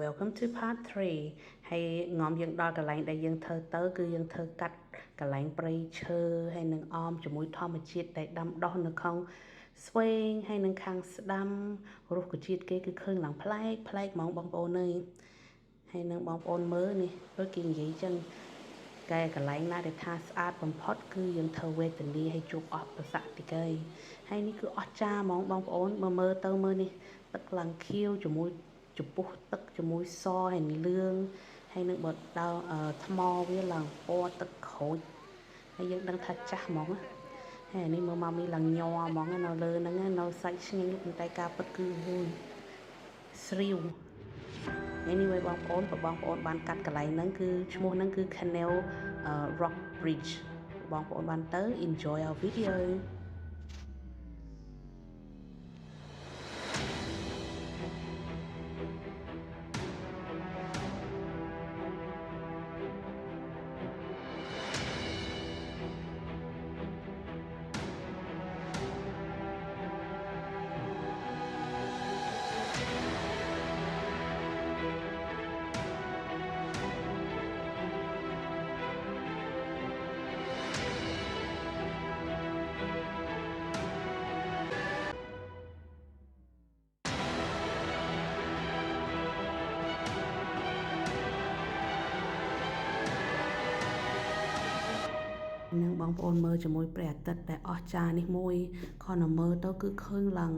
Welcome to part 3 ហើយងំយើងដល់កន្លែងដែលយើងធ្វើទៅគឺយើងធ្វើកាត់កន្លែងព្រៃឈើហើយនឹងអមជាមួយធម្មជាតិដែលដាំដុះនៅខាងស្វែងហើយនឹងខាងស្ដាំរុក្ខជាតិគេគឺឃើញឡើងប្លែកហ្មងបងប្អូនអើយហើយនឹងបងប្អូនមើលនេះដូចគេនិយាយចឹងកែកន្លែងណាដែលថាស្អាតបំផុតគឺយើងធ្វើវេទនាឲ្យជួបអស់ប្រស័ក្តិគេហើយនេះគឺអស្ចារ្យហ្មងបងប្អូនមើលទៅមើលនេះទឹកឡើងខៀវជាមួយចំពោះទឹកជាមួយសហើយលឿងហើយនឹងបើដើរថ្មវាឡើងពណ៌ទឹកក្រូចហើយយើងដឹងថាចាស់ហ្មងហើយនេះមើលម៉ាមីឡើងញ័រហ្មងនៅលើហ្នឹងនៅសាច់ឆ្ងាញ់ប៉ុន្តែការពិតគឺស្រីវAnyway បងប្អូនបានកាត់កន្លែងហ្នឹងគឺឈ្មោះហ្នឹងគឺ Canal Rock Bridge បងប្អូនបានទៅ enjoy our videoនឹងបងប្អូនមើលជាមួយព្រះអាទិត្យដែលអស្ចារ្យនេះមួយគ្រាន់តែមើលទៅគឺឃើញឡើង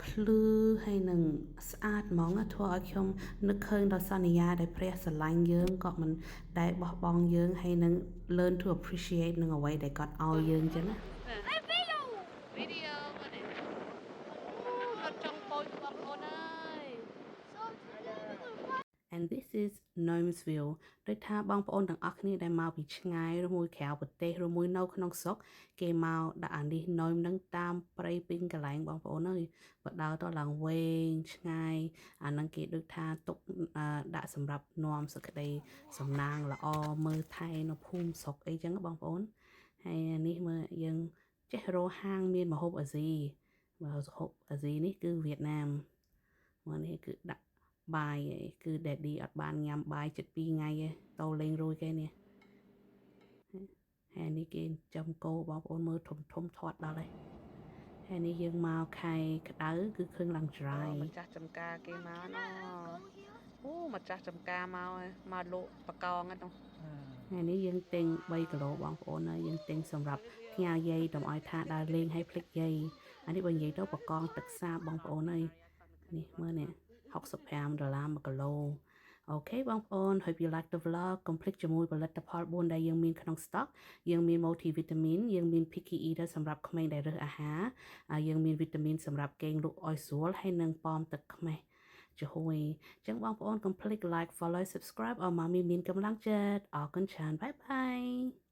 ភ្លឺហើយនឹងស្អាតហ្មងធ្វើឲ្យខ្ញុំនឹកឃើញដល់សន្យាដែលព្រះស្រឡាញ់យើងក៏មិនដែលបោះបង់យើងហើយនឹង learn to appreciate នឹងអ្វីដែលគាត់ឲ្យយើងអញ្ចឹងណាវីដេអូគាត់ចង់ពោលបងប្អូនអើយAnd this is Gnomesville ដូចថាបងប្អូនទាំងអស់គ្នាដែលមកពីឆ្ងាយឬមួយក្រៅប្រទេសឬមួយនៅក្នុងស្រុកគេមកដាក់អានេះ Gnome នឹងតាមព្រៃពេញកន្លែងបងប្អូនអើយបើដើរទៅឡើងវែងឆ្ងាយអានឹងគេដូចថាទុកដាក់សម្រាប់នាំសក្តីសំណាងល្អមើលថែនៅភូមិស្រុកអីចឹងបងប្អូនហើយនេះមើលយើងចេះរកហាងមានម្ហូបអាស៊ីម្ហូបអាស៊ីនេះគឺវៀតណាមមកនេះគឺដាក់បាយឯងគឺ Daddy អត់បានញ៉ាំបាយជិត2ថ្ងៃឯងតោលេងរួយគេនេះហើយនេះគេចំគោបងប្អូនមើលធំធាត់ដល់ហើយនេះយើងមកខែក្តៅគឺឃើញឡើង dry ម្ចាស់ចំការគេមកណអូម្ចាស់ចំការមកលក់បកងហ្នឹងហើយនេះយើងទិញ3គីឡូបងប្អូនហើយយើងទិញសម្រាប់ផ្ញើយាយកុំឲ្យថាដើរលេងឲ្យភ្លេចយាយអានេះបើនិយាយទៅបកងទឹកសាបបងប្អូនហើយនេះមើលនេះ$65 1គីឡូអូខេបងប្អូន Hope you like the vlog កុំភ្លេចជាមួយផលិតផល4ដែលយើងមានក្នុង stock យើងមាន multivitamin យើងមាន picky eater សម្រាប់ក្មេងដែលរើសអាហារយើងមានវីតាមីនសម្រាប់គេងលក់ឲ្យស្រួលហើយនិងប៉មទឹកខ្មេះចំហួយអញ្ចឹងបងប្អូនកុំភ្លេច like follow subscribe ឲ្យម៉ាមីមានកម្លាំងចិត្តអរគុណច្រើនបាយបាយ